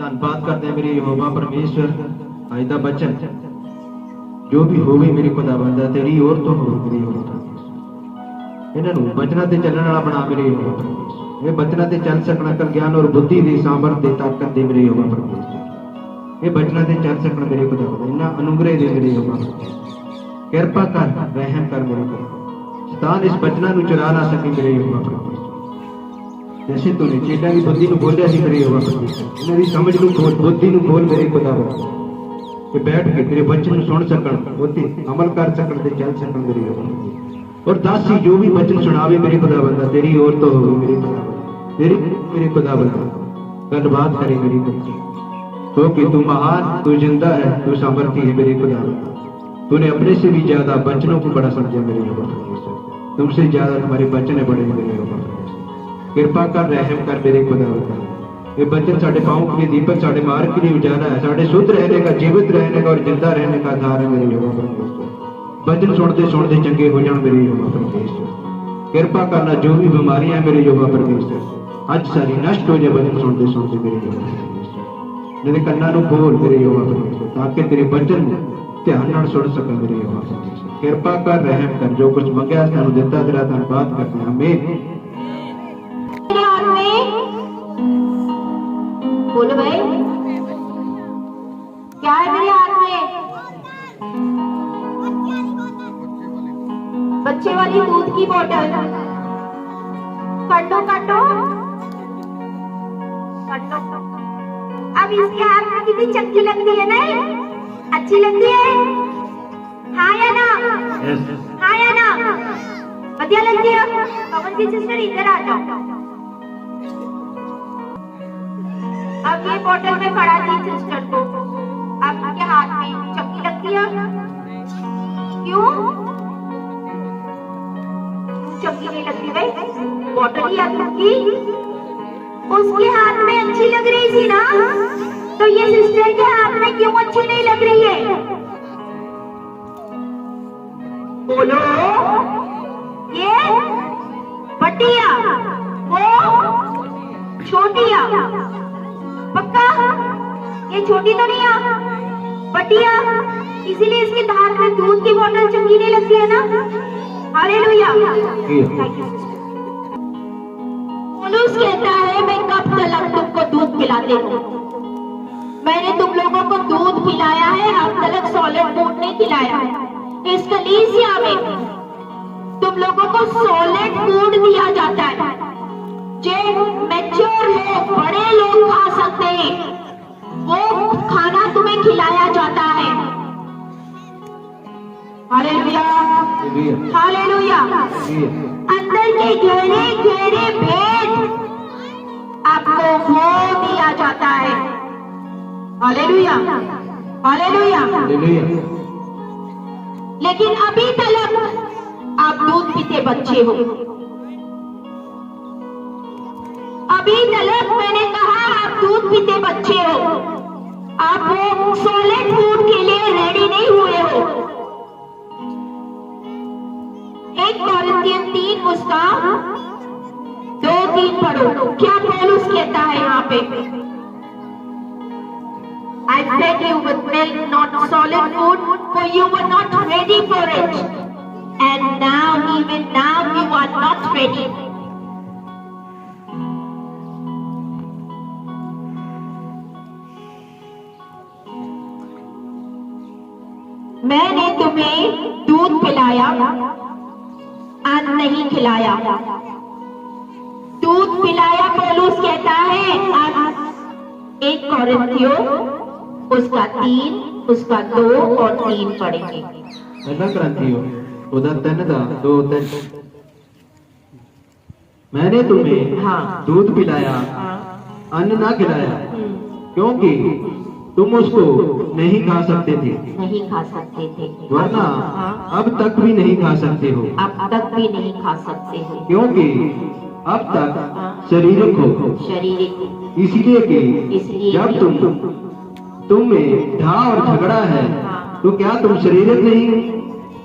धन्यवाद करते हैं मेरे यहोवा परमेश्वर। आज दा बचन जो भी होवे मेरे खुदावंदा तेरी ओर तो हो मेरे यहोवा परमेश्वर। इन्हां नूं बचनां ते चलण वाला बना मेरे यहोवा परमेश्वर। ये बचनां ते चल सकना कर ज्ञान और बुद्धि दी सामर्थ दे ताकत दे मेरे यहोवा परमेश्वर। ये बचनां ते चल सकना मेरे खुदावंदा इन्हां अनुग्रह दे मेरे यहोवा परमेश्वर। किरपा कर रहम कर मेरे को शैतान इस बचनां नूं चुरा ना सके मेरे यहोवा परमेश्वर। जैसे तूने चेटां की बुद्धि नूं बोलिया सी मेरे यहोवा परमेश्वर इन्हां दी समझ नूं खोल बुद्धि नूं खोल मेरे खुदावंदा कि बैठ के तेरे बचन नूं सुन सकण उते अमल कर सकण ते चल सकण मेरे यहोवा। और दासी जो भी बचन सुनावे मेरे खुदावंदा तेरी ओर तो होवे मेरे खुदावंदा तेरी मेरे खुदावंदा धन्यवाद करे मेरी खुदा क्योंकि तू महान तू जिंदा है तू सामर्थी है मेरे खुदावंदा। तूने अपने से भी ज्यादा बचनों को बड़ा समझा मेरे यहोवा परमेश्वर। तुमसे ज्यादा तुम्हारे बचन है बड़े मेरे यहोवा परमेश्वर। कृपा कर रहम कर मेरे खुदावंदा। ये बचन साढ़े पांव के लिए दीपक साढ़े मार्ग के लिए उजाला है साढ़े शुद्ध रहने का जीवित रहने का और जिंदा रहने का आधार है मेरे यहोवा परमेश्वर। बचन सुनते चंगे हो जान मेरे यहोवा परमेश्वर। कृपा करना जो भी बीमारियां हैं मेरे यहोवा परमेश्वर आज सारी नष्ट हो जाए बचन सुनते मेरे यहोवा परमेश्वर। मेरे कन्ना नूं खोल मेरे यहोवा परमेश्वर ताकि तेरे बचन ध्यान नाल सुन सकां मेरे यहोवा परमेश्वर। कृपा कर रहम कर जो कुछ मंगया सानूं दिता तेरा धन्यवाद करते हैं आमीन। बोलो भाई क्या है मेरे हाथ में? बच्चे वाली दूध की बोतल। काटो काटो काटो। अब इसके हाथ में कितनी चक्की लगती है नहीं? अच्छी लगती है हाँ या ना? हाँ या ना? बढ़िया लगती है। पवन की सिस्टर इधर आ जाओ। अब ये बोतल में पड़ा दी सिस्टर को अब इनके हाथ में चक्की लगती है। क्यों चक्की नहीं लगती भाई? बोतल ही लगती उसके हाथ में अच्छी लग रही थी ना तो ये सिस्टर के हाथ में क्यों अच्छी नहीं लग रही है? बोलो। ये बटिया वो छोटिया पक्का ये छोटी तो नहीं है बटिया इसीलिए इसके हाथ में दूध की बोतल चंगी नहीं लगती है ना? हालेलुया। पौलुस कहता है मैं कब तक तुमको दूध पिलाते हूँ। मैंने तुम लोगों को दूध पिलाया है अब तक सॉलिड फूड नहीं खिलाया है। इस कलीसिया में तुम लोगों को सॉलिड फूड दिया जाता है जो मैच्योर लोग बड़े लोग खा सकते हैं वो खाना तुम्हें खिलाया जाता है। Hallelujah hallelujah. अंदर के गहरे गहरे भेद आपको वो दिया जाता है। Hallelujah hallelujah. लेकिन अभी तक आप दूध पीते बच्चे हो। अभी तक मैंने कहा आप दूध पीते बच्चे हो आप वो सॉलिड फूड के लिए रेडी नहीं हुए हो। 1 कोरिन्थियन 3 उसका 2-3 पढ़ो क्या पौलुस कहता है यहाँ पे? I fed you with milk, not solid food, for you were not ready for it. And now, even now, you are not ready. मैंने तुम्हें दूध पिलाया अन्न नहीं खिलाया। दूध पिलाया पौलुस कहता है अन्न 1 कोरिन्थियों उसका 3 उसका 2 और 3 पढ़ेंगे। पहला कोरिन्थियों उदा 3 दा 2-3 मैंने तुम्हें दूध पिलाया अन्न ना खिलाया क्योंकि तुम उसको नहीं खा सकते थे। नहीं खा सकते थे वरना अब तक भी नहीं खा सकते हो। अब तक भी नहीं खा सकते हो क्योंकि अब तक शरीरक हो। शारीरिक इसलिए कि जब तुम में ढा और झगड़ा है तो क्या तुम शरीरक नहीं?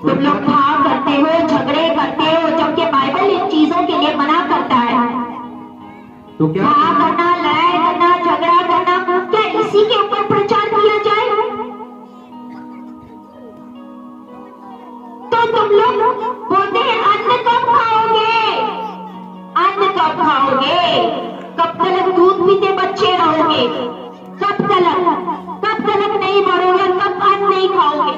तुम लोग भाव करते हो झगड़े करते हो जबकि बाइबल इन चीजों के लिए मना करता है। तो क्या भाव करना लड़ाई करना झगड़ा करना क्या कब तलक दूध पीते बच्चे रहोगे? कब तलक नहीं बढ़ोगे? कब अन्न नहीं खाओगे?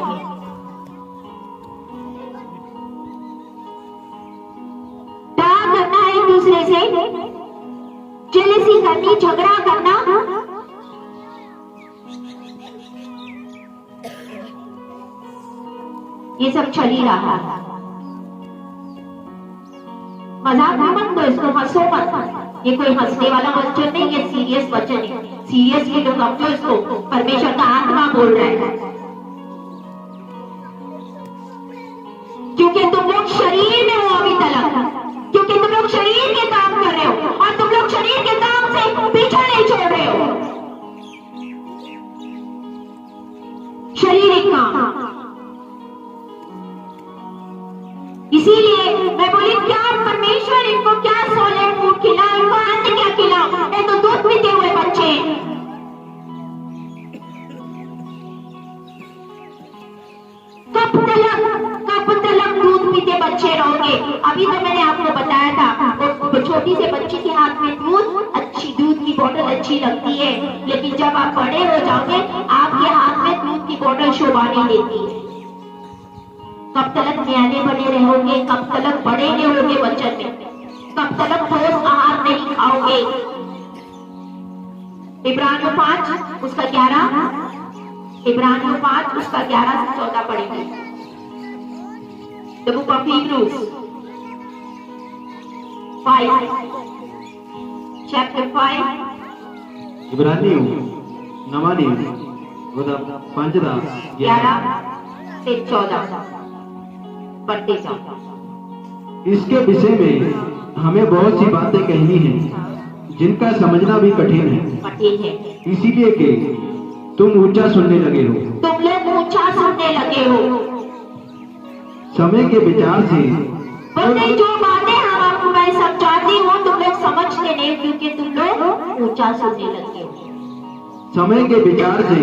प्यार करना एक दूसरे से, जेलसी करनी, झगड़ा करना, ये सब चल ही रहा है। मजाक मत दो इसको, हंसो मत। ये कोई हंसने वाला वचन नहीं, ये सीरियस वचन है। सीरियस के लोग समझो इसको, परमेश्वर का आत्मा बोल रहा है। क्योंकि तुम लोग शरीर में हो अभी तक, क्योंकि तुम लोग शरीर के काम कर रहे हो और तुम लोग शरीर के काम से पीछा नहीं छोड़ रहे हो। शारीरिक काम। इसीलिए मैं बोली क्या परमेश्वर इनको क्या सॉलिड फूड खिलाओ, इनको अन्न क्या खिलाओ? ये तो दूध पीते हुए बच्चे। कब तलक दूध पीते बच्चे रहोगे? अभी तो मैंने आपको बताया था, वो छोटी से बच्ची के हाथ में दूध, अच्छी दूध की बोतल अच्छी लगती है, लेकिन जब आप बड़े हो जाओगे आपके हाथ में दूध की बोतल शोभा नहीं देती है। कब तलक न्याने बने रहोगे? कब तलक बड़े नहीं होगे वचन में? कब तलक ठोस आहार नहीं खाओगे? इब्रानियों 5 उसका 11, इब्रानियों 5 उसका 11 से 14 पढ़ेंगे। The book of Hebrews 5 chapter 5 इब्रानियों नवानी ਉਹਦਾ 5 ਦਾ 11 से 14 पढ़ते जाओ। इसके विषय में हमें बहुत सी बातें कहनी हैं जिनका समझना भी कठिन है, इसीलिए कि तुम ऊंचा सुनने लगे हो। तुम लोग ऊंचा सुनने लगे हो। समय के विचार से बोलते जो बातें हम आपको मैं समझाती हूँ तुम लोग समझते नहीं, क्योंकि तुम लोग ऊंचा सुनने लगे हो। समय के विचार से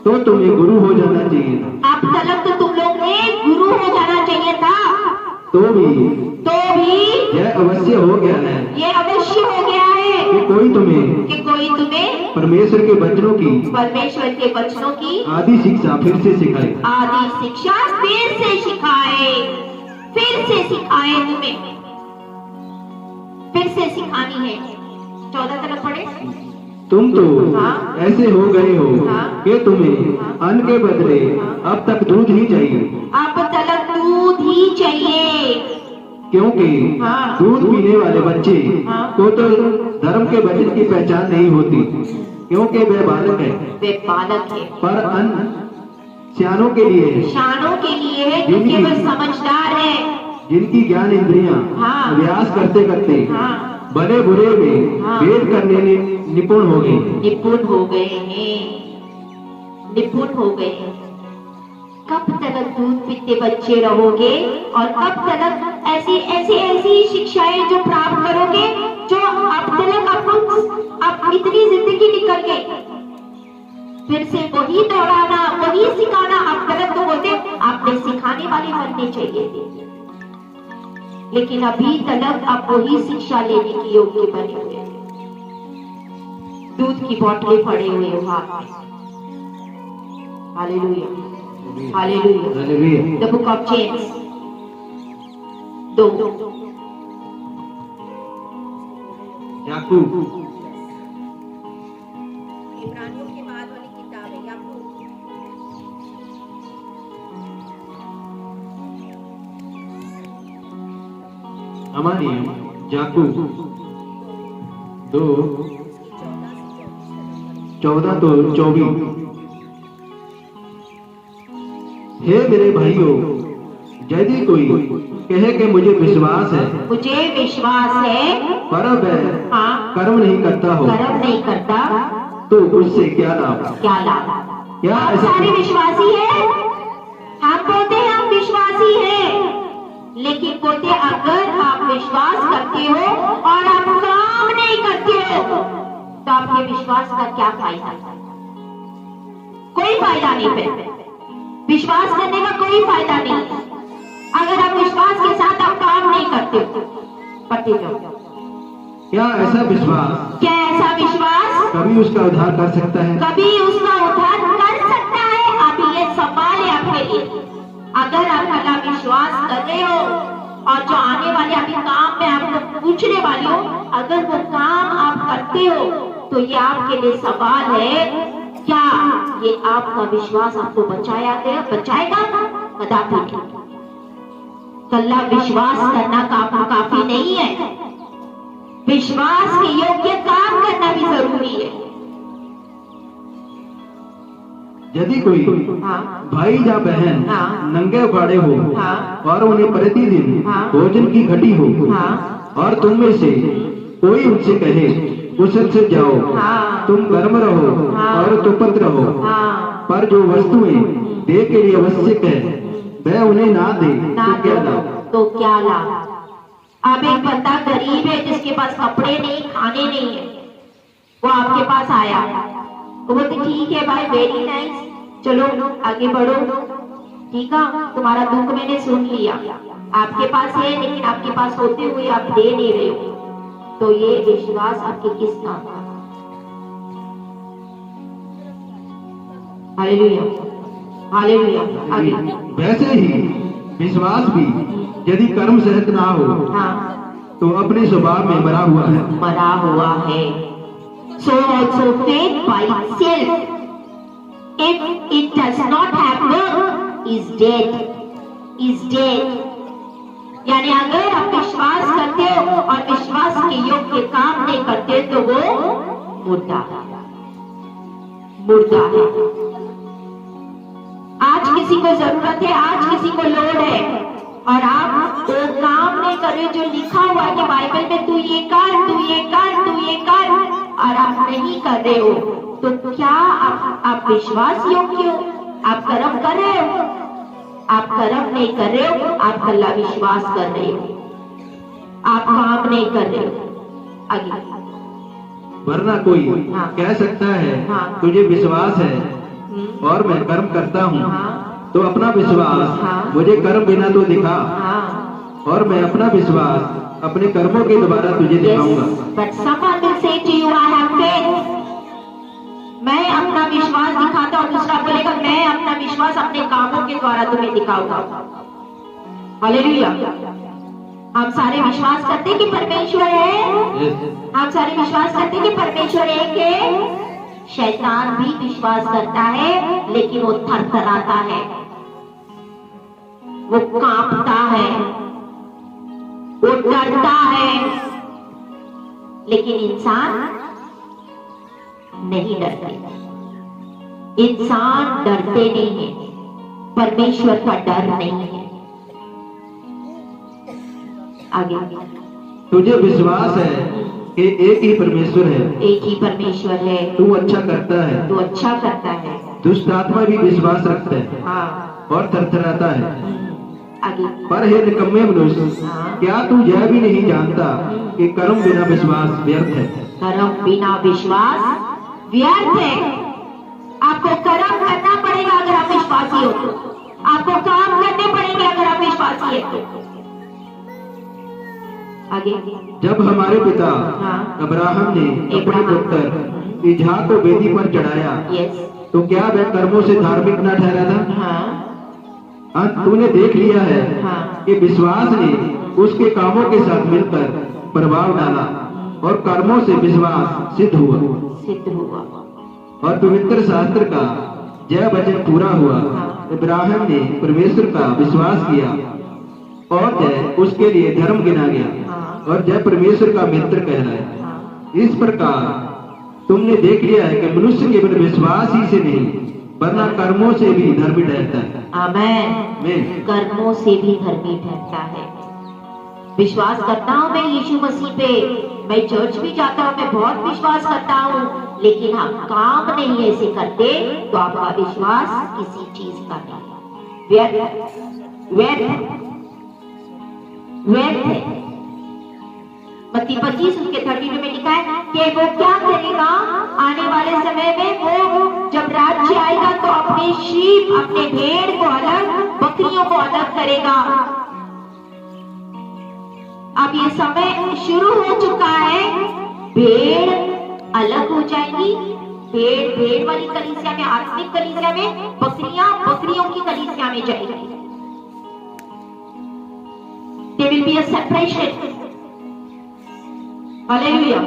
तो तुम्हें गुरु हो जाना चाहिए था। अब तलक तो तुम लोग ने गुरु हो जाना चाहिए था। तो भी यह अवश्य हो गया है, ये अवश्य हो गया है कि कोई तुम्हें परमेश्वर के वचनों की आदि शिक्षा फिर से सिखाए। फिर से सिखाए तुम्हें, फिर से सिखानी है। 14 तलक पढ़े। तुम तो ऐसे हो गए हो कि तुम्हें अन्न के बदले अब तक दूध ही चाहिए। अब तलक दूध ही चाहिए, क्योंकि दूध पीने वाले बच्चे को तो धर्म के वचन की पहचान नहीं होती, क्योंकि वे बालक है। पर अन्न सियानों के लिए है, क्योंकि वे समझदार है, जिनकी ज्ञान इंद्रियां अभ्यास करते करते बड़े बुरे में भेद करने में निपुण हो गए हैं। कब तक दूध पीते बच्चे रहोगे और कब तक ऐसी शिक्षाएं जो प्राप्त करोगे, जो अब तक आप इतनी जिंदगी निकल गई, फिर से वही दौड़ाना, वही सिखाना। अब तक तो बोलते आपने सिखाने वाले बनने चाहिए थे, लेकिन अभी तक आप वही शिक्षा लेने की योग्य बने हुए हैं। दूध की बोतलें पड़े हुए हो हाथ में। Hallelujah, hallelujah. The book of James 2 याकूब इब्रानियों के बाद वाली किताब है याकूब। हमारी याकूब 2 14 तो 24। हे मेरे भाइयों, यदि कोई कहे कि मुझे विश्वास है पर वह कर्म नहीं करता, तो उससे क्या लाभ? क्या आप ऐसा सारे विश्वासी हैं? हम बोलते हैं हम विश्वासी हैं, लेकिन बोलते अगर आप विश्वास करते हो और आप काम नहीं करते हो तो आपके विश्वास का क्या फायदा? कोई फायदा नहीं है। विश्वास करने का कोई फायदा नहीं अगर आप विश्वास के साथ आप काम नहीं करते हो। पढ़ते जाओ क्या ऐसा विश्वास क्या ऐसा विश्वास कभी उसका उद्धार कर सकता है? कभी उसका उद्धार कर सकता है? अभी ये सवाल है आपके लिए। अगर आप भला विश्वास कर रहे हो और जो आने वाले अभी काम में आपको पूछने वाली हो, अगर वो काम आप करते हो तो ये आपके लिए सवाल है, क्या ये आपका विश्वास आपको बचाएगा? कदापि नहीं। कल्ला विश्वास करना काफी नहीं है, विश्वास के योग्य काम करना भी जरूरी है। यदि कोई हाँ, भाई या बहन हाँ, नंगे उखाड़े हो हाँ, और उन्हें प्रतिदिन हाँ, भोजन की घटी हो, हाँ, और तुम में से कोई उनसे कहे कुशल से जाओ, हाँ, तुम गर्म रहो हाँ, और तुपत रहो, हाँ, पर जो वस्तुएं देह के लिए आवश्यक है वह उन्हें ना दे, तो क्या लाभ? अब एक बंदा गरीब है जिसके पास कपड़े नहीं, खाने नहीं है, वो आपके पास आया तो बोलते ठीक है भाई, वेरी नाइस, चलो आगे बढ़ो, ठीक है, तुम्हारा दुख मैंने सुन लिया, आपके पास है लेकिन आपके पास होते हुए आप दे नहीं रहे हो, तो ये विश्वास आपके किस काम का? Hallelujah, hallelujah. आगे वैसे ही विश्वास भी यदि कर्म सहित ना हो, हाँ, तो अपने स्वभाव में मरा हुआ है। So also faith by itself, if it does not have work, is dead. यानी अगर आप विश्वास करते हो और विश्वास के योग्य काम नहीं करते तो वो मुर्दा है। आज किसी को जरूरत है, आज किसी को लोड है और आप वो काम नहीं कर रहे जो लिखा हुआ है कि बाइबल में तू ये कर, और आप नहीं कर रहे हो, तो क्या आप विश्वास योग्य हो? आप कर्म कर रहे हो? आप कर्म नहीं कर रहे हो, आप कल्ला विश्वास कर रहे हो, आप काम नहीं कर रहे हो। आगे वरना कोई हाँ, कह सकता है हाँ, तुझे विश्वास है और मैं कर्म करता हूँ, हाँ, तो अपना विश्वास हाँ, मुझे कर्म बिना तो दिखा, हाँ, और मैं अपना विश्वास अपने कर्मों के द्वारा तुझे दिखाऊंगा। But someone will say to you, I have faith. मैं अपना विश्वास दिखाता और दूसरा बोलेगा मैं अपना विश्वास अपने कामों के द्वारा तुम्हें दिखाऊंगा। हालेलुया। हम सारे विश्वास करते कि परमेश्वर है, हम सारे विश्वास करते कि परमेश्वर एक है। शैतान भी विश्वास करता है लेकिन वो थरथराता है, वो कांपता है, वो डरता है, लेकिन इंसान नहीं डरते। इंसान डरते नहीं है, परमेश्वर का डर नहीं है। आगे तुझे विश्वास है कि एक ही परमेश्वर है, एक ही परमेश्वर है, तू अच्छा करता है, तू अच्छा करता है। दुष्ट आत्मा भी विश्वास रखता है हाँ, और थरथराता है। आगे पर हे निकम्मे मनुष्य, हाँ, क्या तू यह भी नहीं जानता कि कर्म बिना विश्वास व्यर्थ है? कर्म बिना विश्वास व्यर्थ है। आपको कर्म करना पड़ेगा अगर आप विश्वासी हो तो, आपको काम करने पड़ेंगे अगर आप विश्वासी है तो। आगे जब हमारे पिता हाँ, अब्राहम ने अपने अब्राहम, पुत्र इसहाक को वेदी पर चढ़ाया, यस, तो क्या वह कर्मों से धार्मिक न ठहरा था? हाँ, तूने देख लिया है हाँ, कि विश्वास ने उसके कामों के साथ मिलकर प्रभाव डाला और कर्मों से विश्वास सिद्ध हुआ और पवित्र शास्त्र का जय वचन पूरा हुआ। इब्राहिम ने परमेश्वर का विश्वास किया और जय उसके लिए धर्म गिना गया और जय परमेश्वर का मित्र कहलाया। इस प्रकार तुमने देख लिया है कि मनुष्य केवल विश्वास ही से नहीं वरना कर्मों से भी धर्मी ठहरता है। आमेन। कर्मों से भी धर्मी ठहरता है। विश्वास करता हूँ मैं यीशु मसीह पे, मैं चर्च भी जाता हूँ, मैं बहुत विश्वास करता हूँ, लेकिन हम काम नहीं ऐसे करते तो आपका विश्वास किसी चीज का नहीं, व्यर्थ है। मत्ती 25:32 में लिखा है कि वो क्या करेगा आने वाले समय में, वो जब राज्य आएगा तो अपने शीप, अपने भेड़ को अलग, बकरियों को अलग करेगा। अब ये समय शुरू हो चुका है, भेड़ अलग हो जाएगी, भेड़ भेड़ वाली कलीसिया में, आत्मिक कलीसिया में, बकरियां बकरियों की कलीसिया में जाएगी। There will be a separation. Hallelujah,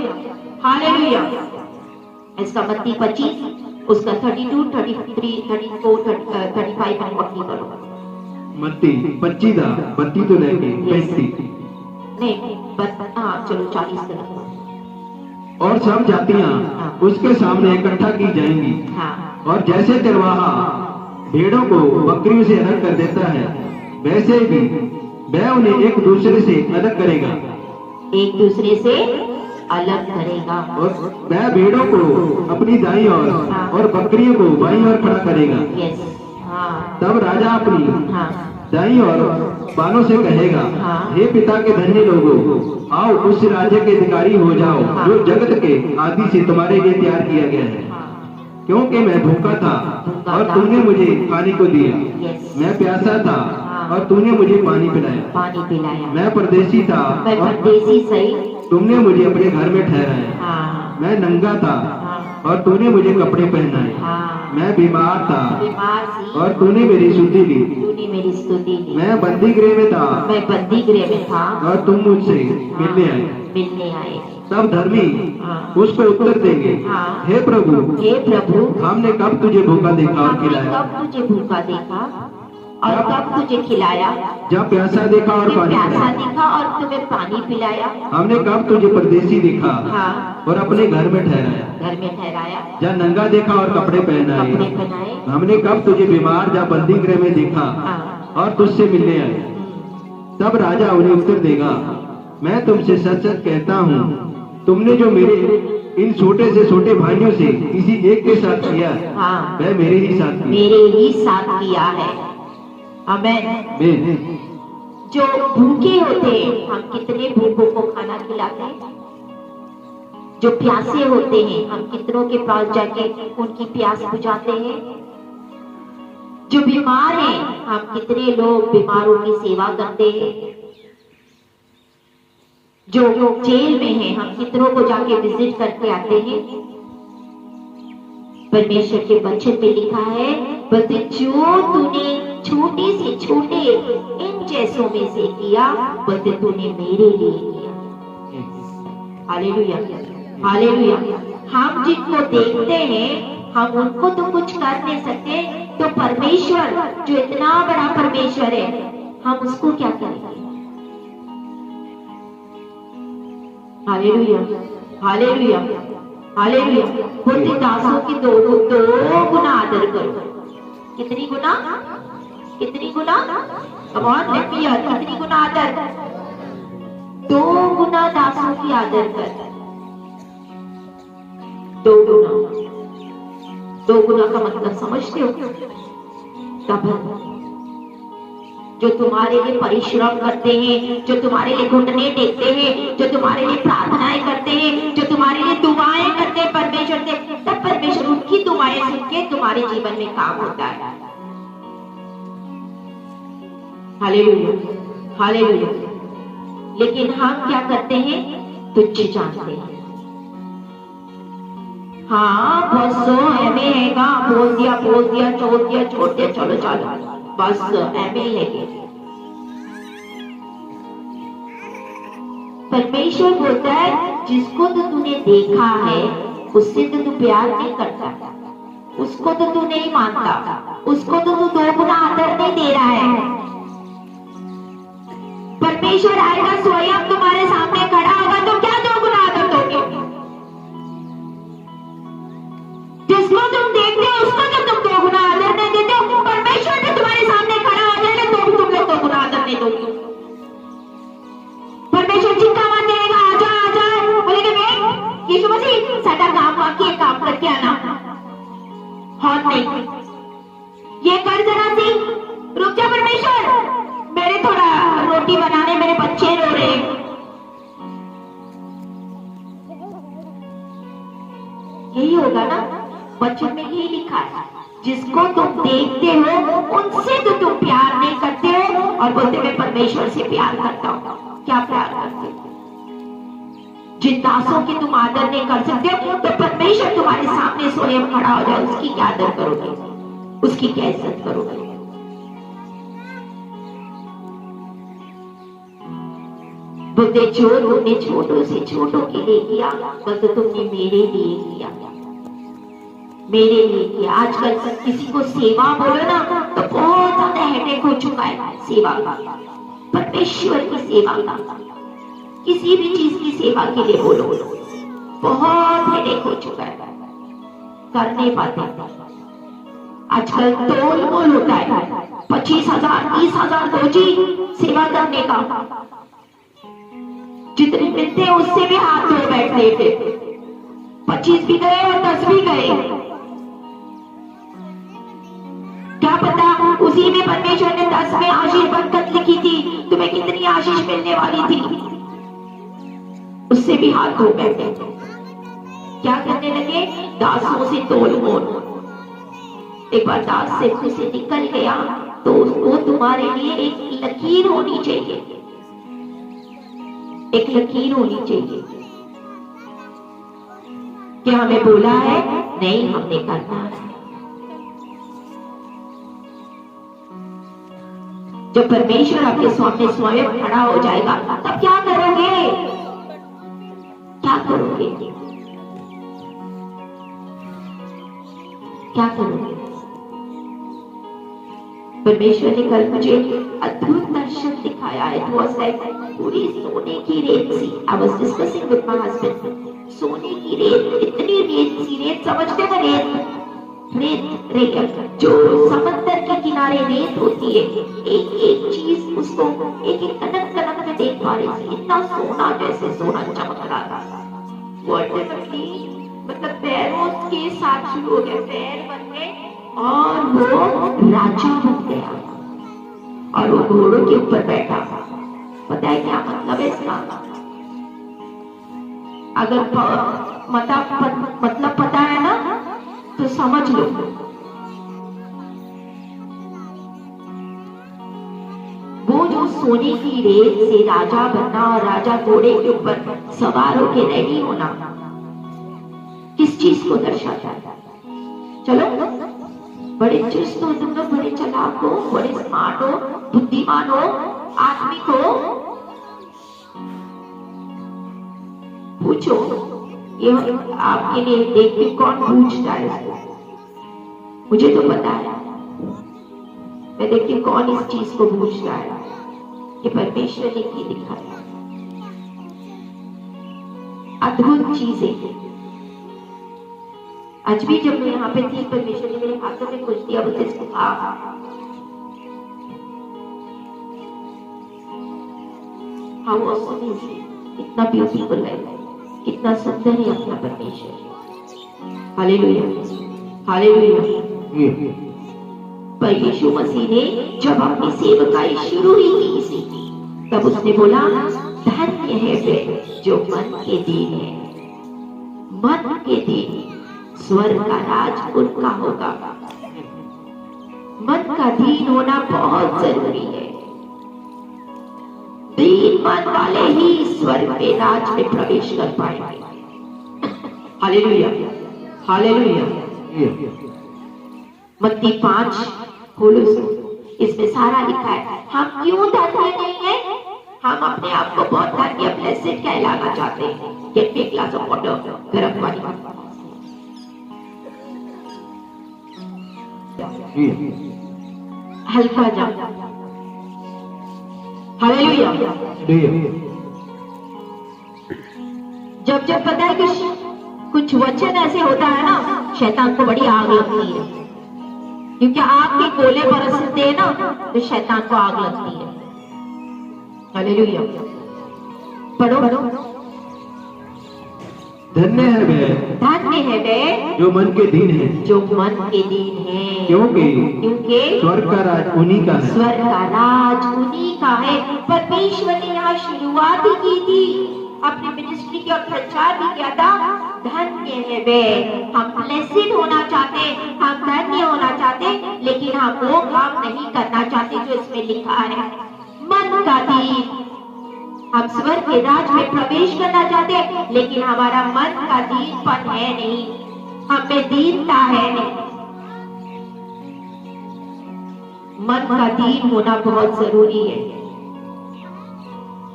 hallelujah. इसका मत्ती 25, उसका 32, 33, 34, 35 में पक्की करो। मत्ती 25 दा 32 तो लेके 35 नहीं, हाँ चलो 40 से लगो। और सब जातियां उसके सामने इकट्ठा की जाएंगी। हाँ। और जैसे चरवाहा भेड़ों को बकरियों से अलग कर देता है, वैसे भी वह उन्हें एक दूसरे से अलग करेगा, एक दूसरे से अलग करेगा। और वह भेड़ों को अपनी दाईं ओर और बकरियों को बाईं ओर खड़ा करेगा। यस, हाँ। तब राजा अपनी हाँ। दाईं ओर बालों से कहेगा, हाँ। हे पिता के धन्य लोगों, आओ उस राज्य के अधिकारी हो जाओ जो जगत के आदि से तुम्हारे लिए तैयार किया गया है। क्योंकि मैं भूखा था और तुमने मुझे खाने को दिया, मैं प्यासा था और तूने मुझे पानी पिलाया, मैं परदेसी था और तुमने मुझे अपने घर में ठहराया, मैं नंगा था और तूने मुझे कपड़े पहनाए, मैं बीमार था और तूने मेरी स्तुति ली, मैं बंदी गृह में था और तुम मुझसे मिलने आए। तब धर्मी उसको उत्तर देंगे, हे प्रभु, हमने कब तुझे भूखा देखा और खिलाया, और कब तुझे खिलाया, जब प्यासा देखा और तुम्हें पानी पिलाया, हमने कब तुझे परदेसी देखा और अपने घर में ठहराया, जब नंगा देखा और कपड़े पहनाए, हमने कब तुझे बीमार या बंदी गृह में देखा और तुझसे मिलने आए। तब राजा उन्हें उत्तर देगा, मैं तुमसे सच सच कहता हूँ, तुमने जो मेरे इन छोटे से छोटे भाइयों से किसी एक के साथ किया, वह मेरे ही साथ किया है। आमेन। जो भूखे होते हैं, हम कितने भूखों को खाना खिलाते हैं। जो प्यासे होते हैं, हम कितनों के पास जाके उनकी प्यास बुझाते हैं। जो बीमार हैं, हम कितने लोग बीमारों की सेवा करते हैं। जो जेल में हैं, हम कितनों को जाके विजिट करके आते हैं। परमेश्वर के वचन में लिखा है, बल्कि जो तूने छोटे से छोटे इन जैसों में से किया, बल्कि तूने मेरे लिए किया। Hallelujah, hallelujah. हम जिनको देखते हैं, हम उनको तो कुछ कर नहीं सकते, तो परमेश्वर जो इतना बड़ा परमेश्वर है, हम उसको क्या करेंगे। Hallelujah, hallelujah, hallelujah. बुद्धि दासों की दो गुना आदर करो। कितनी गुना? कितनी गुना? Come on let me hear. कितनी गुना आदर? 2 गुना दासों की आदर कर। 2 गुना। 2 गुना का मतलब समझते हो? तब जो तुम्हारे लिए परिश्रम करते हैं, जो तुम्हारे लिए घुटने टेकते हैं, जो तुम्हारे लिए प्रार्थनाएं करते हैं, जो तुम्हारे लिए दुआएं करते हैं परमेश्वर से, तब परमेश्वर उनकी दुआएं सुन के तुम्हारे जीवन में काम होता है। Hallelujah, hallelujah. लेकिन हम क्या करते हैं? तुच्छ जानते हैं। हाँ बस एमे हैगा, बोल दिया, छोड़ दिया, चलो बस एमे है। परमेश्वर बोलता है, जिसको तो तूने देखा है उससे तो तू प्यार नहीं करता, उसको तो तू नहीं मानता, उसको तो तू 2 गुना आदर नहीं दे रहा है। परमेश्वर आएगा, स्वयं तुम्हारे सामने खड़ा होगा, तो क्या 2 गुना आदर दोगे? जिसको तुम देखते हो उसको तो तुम 2 गुना आदर नहीं देते हो, परमेश्वर भी तुम्हारे सामने खड़ा हो जाएगा तो भी तुम लोग 2 गुना आदर नहीं दोगे। परमेश्वर चिंता मत करेगा, आजा बोलेगा, मैं यीशु मसीह साडा काम बाकी काम करके आना, और नहीं ये कर जरा सी, रुक जा परमेश्वर, मेरे थोड़ा रोटी बनाने, मेरे बच्चे रो रहे। यही होगा ना, वचन में यही लिखा है, जिसको तुम देखते हो उनसे तो तुम प्यार नहीं करते हो, और बोलते मैं परमेश्वर से प्यार करता हूं। क्या प्यार करते हो। जिन दासों की तुम आदर नहीं कर सकते हो, तो परमेश्वर तुम्हारे सामने स्वयं खड़ा हो जाए, उसकी क्या आदर करोगे, उसकी क्या इज्जत करोगे। बोलते जो तुमने छोटों से छोटों के लिए किया, बस तो तुमने मेरे लिए किया, मेरे लिए किया। आजकल किसी को सेवा बोलो ना तो बहुत ज्यादा हेडेक हो चुका है सेवा का, परमेश्वर की सेवा का, किसी भी चीज की सेवा के लिए बोलो, बहुत हेडेक हो चुका है, कर नहीं पाते। आजकल तोल मोल होता है, 25,000 30,000 दो जी सेवा करने का, जितने मिलते हैं उससे भी हाथ धो बैठते थे। 25 भी गए और 10 भी गए, क्या पता उसी में परमेश्वर ने 10 में आशीष बरकत लिखी थी, तुम्हें कितनी आशीष मिलने वाली थी, उससे भी हाथ धो बैठे। क्या करने लगे, दासों से तोल मोल। एक बार दास से मुंह से निकल गया तो वो तुम्हारे लिए एक लकीर होनी चाहिए, एक लकीर होनी चाहिए कि हमें बोला है, नहीं हमने करना है। जब परमेश्वर आपके सामने स्वयं खड़ा हो जाएगा तब क्या करोगे, क्या करोगे, क्या करोगे। परमेश्वर ने कल मुझे अद्भुत दर्शन दिखाया है। It was like पूरी सोने की रेत सी। I was discussing with my husband, सोने की रेत, इतनी रेत सी, रेत समझते हो, रेत जो समंदर के किनारे रेत होती है, एक एक चीज उसको एक एक कनक कनक में देख पा रही थी, इतना सोना जैसे सोना चमक रहा था। मतलब पैरों के साथ शुरू हो गए, पैर बन गए और वो राजा बन गया और वो घोड़ों के ऊपर बैठा। पता है क्या मतलब है इसका? अगर मतलब पता है ना तो समझ लो। वो जो सोने की रेत से राजा बनना और राजा घोड़े के ऊपर सवार होकर रेडी होना किस चीज को दर्शाता है? चलो, बड़े चुस्त हो तुम लोग, बड़े चालाक हो, बड़े स्मार्ट हो, बुद्धिमान हो, आत्मिक हो। पूछो, ये आपके लिए देखते कौन पूछता है इसको? मुझे तो पता है, मैं देखती हूँ कौन इस चीज को पूछता है कि परमेश्वर ने की दिखाया। अद्भुत चीजें। आज भी जब मैं यहाँ पे थी, परमेश्वर ने मेरे हाथों में कुछ दिया, मुझे इसको हाउ ऑसम इज ही, कितना ब्यूटीफुल है, कितना सुंदर है अपना परमेश्वर। Hallelujah, hallelujah. पर यीशु मसीह ने जब अपनी सेवकाई शुरू ही की तब उसने बोला, धन्य है वे जो मन के दीन है, मन के दीन, स्वर्ग का राज उनका होगा। मन का दीन होना बहुत जरूरी है। दीन मन वाले ही स्वर्ग के राज में प्रवेश कर पाएंगे। Hallelujah, hallelujah. मत्ती 5 खोलो, इसमें सारा लिखा है। हम क्यों धन्य नहीं है? हम अपने आप को बहुत धन्य, ब्लेसेड कहलाना चाहते हैं। Get me a glass of water, गर्म पानी। हल्का जाओ। हालेलुया। जब जब पता है कि कुछ वचन ऐसे होता है ना, शैतान को बड़ी आग लगती है, क्योंकि आग के गोले बरसते हैं ना तो शैतान को आग लगती है। हालेलुया। पढ़ो पढ़ो। धन्य है वे, धन्य है वे जो मन के दीन है, जो मन के दीन है, क्योंकि स्वर्ग का राज उन्हीं का है। स्वर्ग का राज उन्हीं का है। परमेश्वर ने यहाँ शुरुआत ही की थी, अपनी मिनिस्ट्री की और प्रचार भी किया था। धन्य है वे, हम ब्लेसिड होना चाहते, हम धन्य होना चाहते, लेकिन हम वो काम नहीं करना चाहते जो इसमें लिखा है। मन का दीन, हम स्वर्ग के राज में प्रवेश करना चाहते हैं, लेकिन हमारा मन का दीनपन है नहीं, हम में दीनता है नहीं। मन का दीन होना बहुत जरूरी है।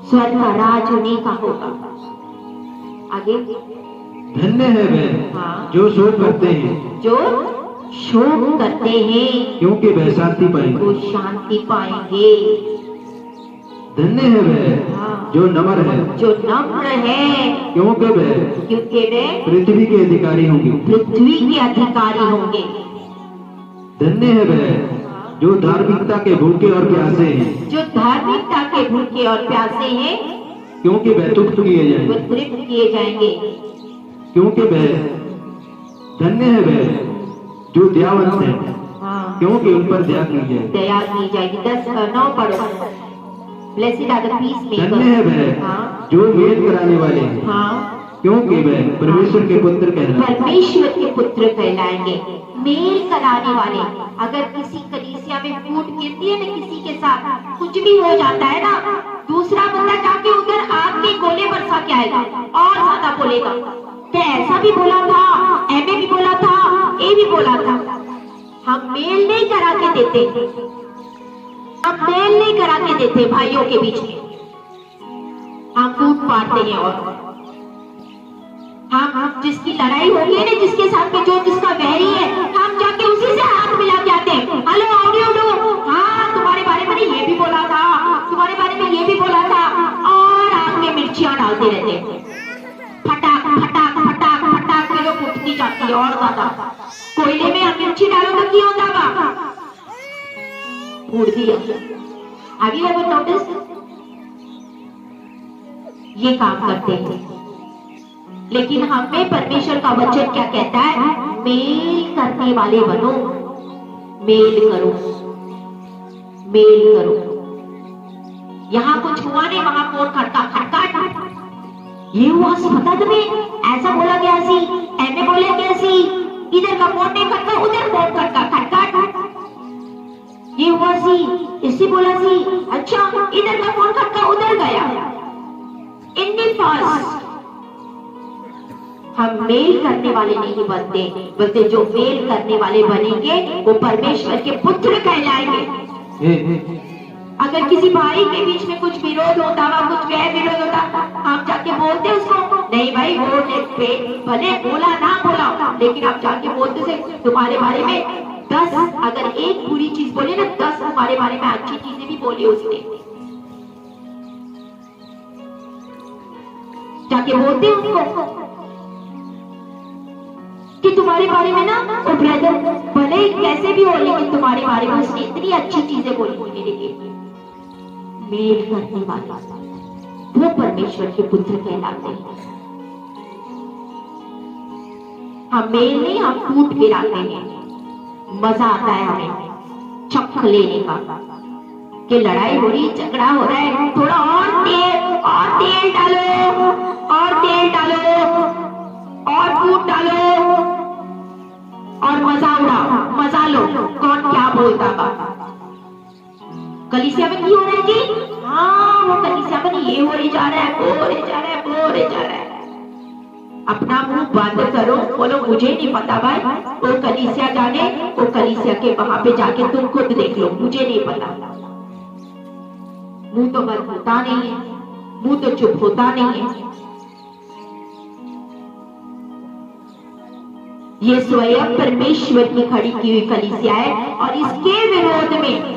स्वर्ग का राज उन्हीं का होगा। आगे, धन्य है वह हाँ, जो शोक करते हैं, जो शोक करते हैं क्योंकि वह शांति पाएंगे। वो शांति पाएंगे। धन्य है वह जो नम्र है, जो नम्र है क्योंकि वह क्योंकि वे पृथ्वी के अधिकारी होंगे। पृथ्वी के अधिकारी होंगे। धन्य है वह जो धार्मिकता के भूखे और प्यासे हैं, जो धार्मिकता के भूखे और प्यासे हैं क्योंकि वह तृप्त किए वो जाएंगे। तृप्त किए जाएंगे। क्योंकि वह धन्य है वह जो दयावंत है, हाँ, क्योंकि उन पर दया की जाए। दया की जाएगी। 10-9 पढ़ो। ब्लेसिड आर द पीस धन्य है मेकर। वह हाँ, जो मेल कराने वाले हैं, हाँ, क्योंकि वह परमेश्वर के पुत्र कहलाए। परमेश्वर के पुत्र कहलाएंगे। मेल कराने वाले। अगर किसी कलीसिया में फूट गिरती है ना, किसी के साथ कुछ भी हो जाता है ना, दूसरा बंदा जाके उधर आग के गोले बरसा के आएगा और ज्यादा बोलेगा कि ऐसा भी बोला था, एमए भी बोला था, ए भी बोला था। हम मेल नहीं करा के देते, हम मेल नहीं करा के देते भाइयों के बीच में। हम फूट मारते हैं और हम जिसकी लड़ाई होगी ना, जिसके साथ में जो जिसका वैरी है, हम जाके उसी से हाथ मिला के आते हैं। हेलो ऑडियो, हाँ तुम्हारे बारे में ये भी बोला था, तुम्हारे बारे में ये भी बोला था, और आग में मिर्चियां डालते रहते हैं। फटाक फटाक फटाक फटाक में लोग उठती जाती है और ज्यादा। कोयले में हम मिर्ची डालो तो क्या होता बा? फूट दिया। अभी एवर नोटिस? ये काम करते हैं। लेकिन हमें परमेश्वर का वचन क्या कहता है? मेल करने वाले बनो। मेल करो, मेल करो। यहाँ कुछ हुआ नहीं, वहां फोन खटका खटकाट। ये हुआ सी, पता तुम्हें? ऐसा बोला गया सी, ऐसे बोले गया सी, इधर का फोन नहीं खटका, उधर फोन खटका खटकाट। ये हुआ सी, इससे बोला सी, अच्छा इधर का फोन खटका, उधर गया। इनमें फास्ट हम मेल करने वाले नहीं बनते, बल्कि जो मेल करने वाले बनेंगे वो परमेश्वर के पुत्र कहलाएंगे। अगर किसी भाई के बीच में कुछ विरोध होता हुआ, कुछ वह विरोध होता, हम जाके बोलते उसको, नहीं भाई वो पे भले बोला ना बोला, लेकिन आप जाके बोलते से तुम्हारे बारे में 10, अगर एक बुरी चीज बोले ना, 10 तुम्हारे बारे में अच्छी चीजें भी बोली उसने, जाके बोलते उसको कि तुम्हारे बारे में ना वो ब्रदर भले कैसे भी हो, लेकिन तुम्हारे बारे में उसने इतनी अच्छी चीजें बोली मेरे लिए। मेल करने वाले वो परमेश्वर के पुत्र कहलाते हैं। हम मेल नहीं, हम फूट गिराते हैं। मजा आता है हमें चख लेने का कि लड़ाई हो रही, झगड़ा हो रहा है, थोड़ा और तेल डालो, और तेल डालो, और फूट डालो, और मजा उड़ाओ, मजा लो। कौन क्या बोलता बा? कलीसिया में क्यों हो रहा है जी? हाँ वो कलीसिया में ये हो रही जा रहा है, वो हो रही जा रहा है, वो हो रही जा रहा है। अपना मुंह बंद करो, बोलो मुझे नहीं पता भाई, वो कलीसिया जाने, वो कलीसिया के वहां पे जाके तुम खुद देख लो, मुझे नहीं पता। मुंह तो बंद होता नहीं है, मुंह तो चुप होता नहीं है। ये स्वयं परमेश्वर की खड़ी की हुई कलीसिया है, और इसके विरोध में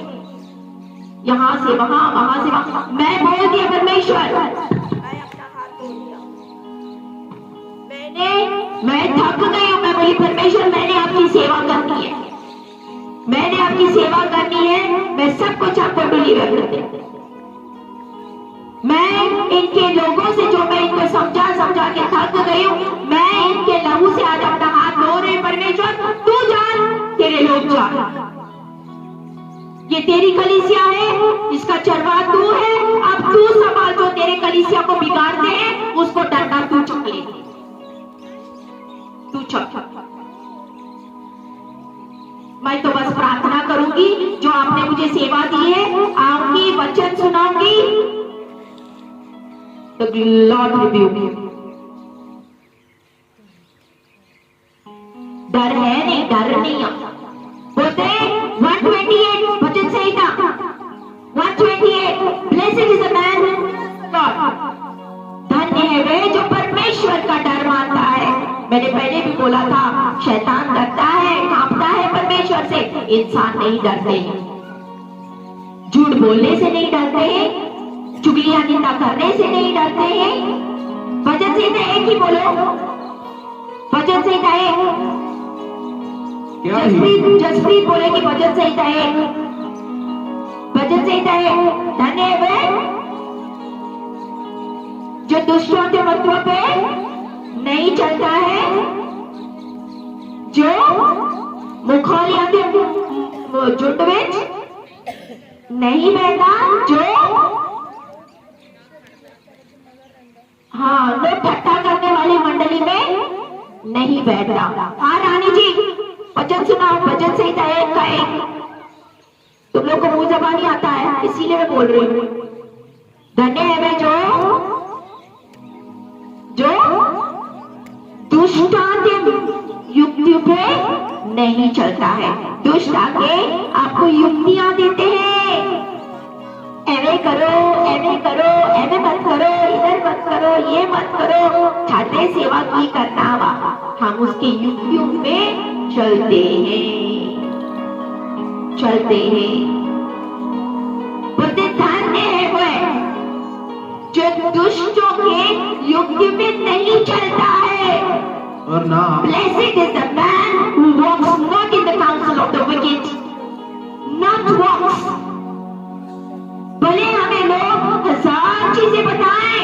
यहां से वहां, वहां से वहां, मैं बोल दिया परमेश्वर, मैं थक गई हूं। मैं बोली परमेश्वर मैंने आपकी सेवा करनी है, मैंने आपकी सेवा करनी है, मैं सब कुछ आपको डिलीवर कर दे। मैं इनके लोगों से, जो मैं इनको समझा के थक गई हूं, मैं इनके लहू से आज अपना हाथ धो रही हूं। परमेश्वर तू जान, तेरे लोग जान, ये तेरी कलीसिया है, इसका चरवाहा तू है, अब तू संभाल। जो तेरे कलीसिया को बिगाड़ते हैं उसको डंडा तू चुक ले, तू चुक। मैं तो बस प्रार्थना करूंगी, जो आपने मुझे सेवा दी है, आऊंगी, वचन सुनाऊंगी, The Lord rebuke you. डर है नहीं, डर नहीं है। बोलते 128 भजन संहिता 128 Blessed is the man God. धन्य है वे जो परमेश्वर का डर मानता है। मैंने पहले भी बोला था, शैतान डरता है, कांपता है परमेश्वर से, इंसान नहीं डरते। झूठ बोलने से नहीं डरते हैं, चुगलियां निंदा करने से नहीं डरते हैं। भजन संहिता 1 ही बोलो, भजन संहिता 1। जसप्रीत बोलेगी भजन संहिता 1, भजन संहिता 1। धन्य है वे जो दुष्टों के मतों पे नहीं चलता है, जो मुखौलियां के झुंड विच नहीं बैठा, जो लोग ठट्टा करने वाली मंडली में नहीं बैठा। हाँ रानी जी, वचन सुनाओ, भजन संहिता 1 का 1। तुम लोग को मुंह जबानी आता है, इसीलिए मैं बोल रही हूँ। धन्य है वे जो दुष्ट आके युक्ति पे नहीं चलता है। दुष्ट आके आपको युक्तियां देते हैं, ऐवे करो, ऐवे करो, ऐवे मत करो, इधर मत करो, ये मत करो, छाते सेवा की करना वा। हम उसके युक्तियों पे चलते हैं, चलते हैं। बोलते धन्य है वह जो दुष्टों के युक्ति में नहीं चलता है, और ना Blessed is the man who walks not in the counsel of the wicked, not walks। भले हमें लोग 1000 चीजें बताएं,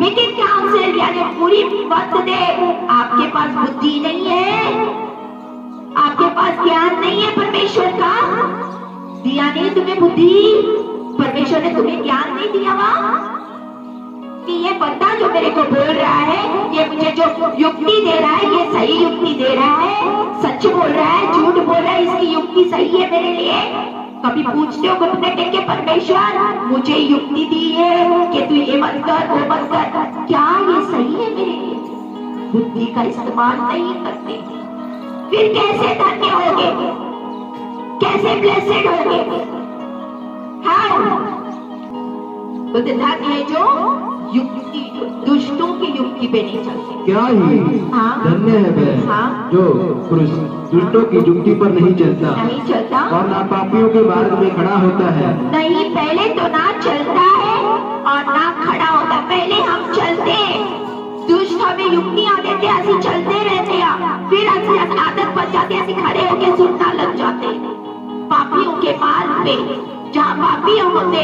wicked counsel यानी पूरी मत दे, आपके पास बुद्धि नहीं है, आपके पास ज्ञान नहीं है परमेश्वर का, दिया नहीं तुम्हें बुद्धि, परमेश्वर ने तुम्हें ज्ञान नहीं दिया वहां कि ये बंदा जो मेरे को बोल रहा है, ये मुझे जो युक्ति दे रहा है, ये सही युक्ति दे रहा है, सच बोल रहा है, झूठ बोल रहा है, इसकी युक्ति सही है मेरे लिए। कभी पूछते हो घुटने टेक के, परमेश्वर मुझे युक्ति दी है कि तू ये मत कर, वो मत कर, क्या ये सही है मेरे लिए? बुद्धि का इस्तेमाल नहीं करते, फिर कैसे धन्य होगे, कैसे ब्लेसेड होगे? बोलते धन्य है जो युक्ति, दुष्टों की युक्ति पे नहीं चलते। क्या ही धन्य है वह जो पुरुष दुष्टों की युक्ति पर नहीं चलता और ना पापियों के मार्ग में खड़ा होता है। नहीं, पहले तो ना चलता है और ना खड़ा होता। पहले हम चलते, दुष्ट हमें युक्तियां देते, ऐसे चलते रहते हैं, फिर आदत बन जाती है, खड़े होके सुनना लग जाते पापियों के मार्ग पे। जहाँ पापी होते,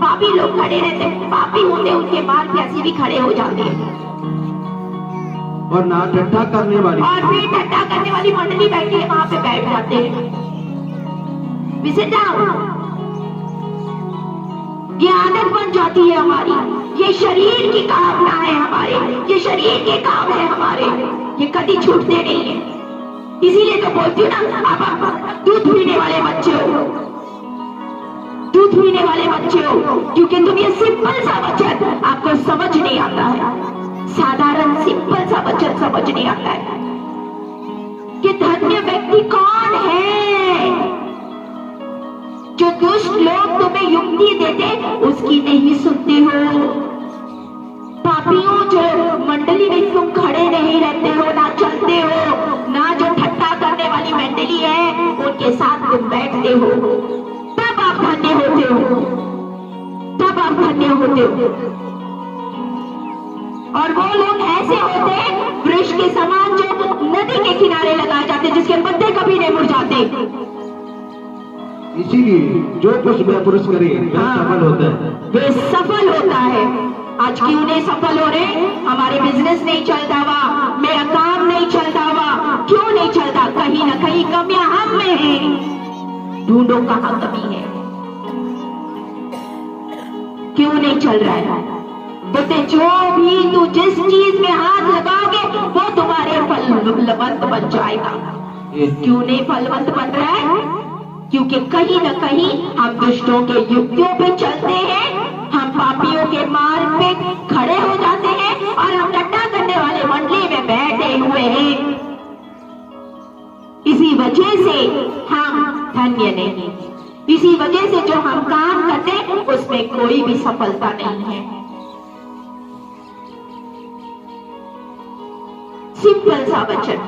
पापी लोग खड़े रहते, पापी होते उनके मार्ग पे ऐसे भी खड़े हो जाते हैं। और ना ठट्ठा करने वाली, और फिर ठट्ठा करने वाली मंडली बैठी है, वहां पे बैठ जाते हैं। ये आदत बन जाती है हमारी, ये शरीर की कामना है हमारे, ये शरीर के काम है हमारे, ये कभी छूटते नहीं है। इसीलिए तो बोलती हूँ ना, आप दूध पीने वाले बच्चे हो, दूध पीने वाले बच्चे हो, क्योंकि तुम ये सिंपल सा वचन आपको समझ नहीं आता है, साधारण सिंपल सा वचन समझ नहीं आता है कि धन्य व्यक्ति कौन है जो दुष्ट लोग तुम्हें युक्ति देते उसकी नहीं सुनते हो। पापियों, जो मंडली में तुम खड़े नहीं रहते हो, ना चलते हो, ना जो ठट्टा करने वाली मंडली है उनके साथ तुम बैठते हो, तब आप धन्य होते हो, तब आप धन्य होते हो। और वो लोग ऐसे होते हैं वृक्ष के समान जो नदी के किनारे लगाए जाते, जिसके पत्ते कभी नहीं मुरझाते। इसीलिए जो कुछ वह पुरुष करे वह सफल होता है, वे सफल होता है। आज क्यों नहीं सफल हो रहे? हमारे बिजनेस नहीं चलता हुआ, मेरा काम नहीं चलता हुआ, क्यों नहीं चलता? कहीं ना कहीं कमियां हम में है, ढूंढो कहाँ कमी है, क्यों नहीं चल रहा है? बोलते जो भी तू जिस चीज में हाथ लगाओगे वो तुम्हारे फलवंत बन जाएगा। क्यों नहीं फलवंत बन रहा है? क्योंकि कहीं ना कहीं हम दुष्टों के युक्तियों पे चलते हैं, हम पापियों के मार्ग पे खड़े हो जाते हैं और हम टट्टा करने वाले मंडली में बैठे हुए हैं। इसी वजह से हम धन्य नहीं, इसी वजह से जो हम काम करते हैं उसमें कोई भी सफलता नहीं है। सिंपल सा वचन,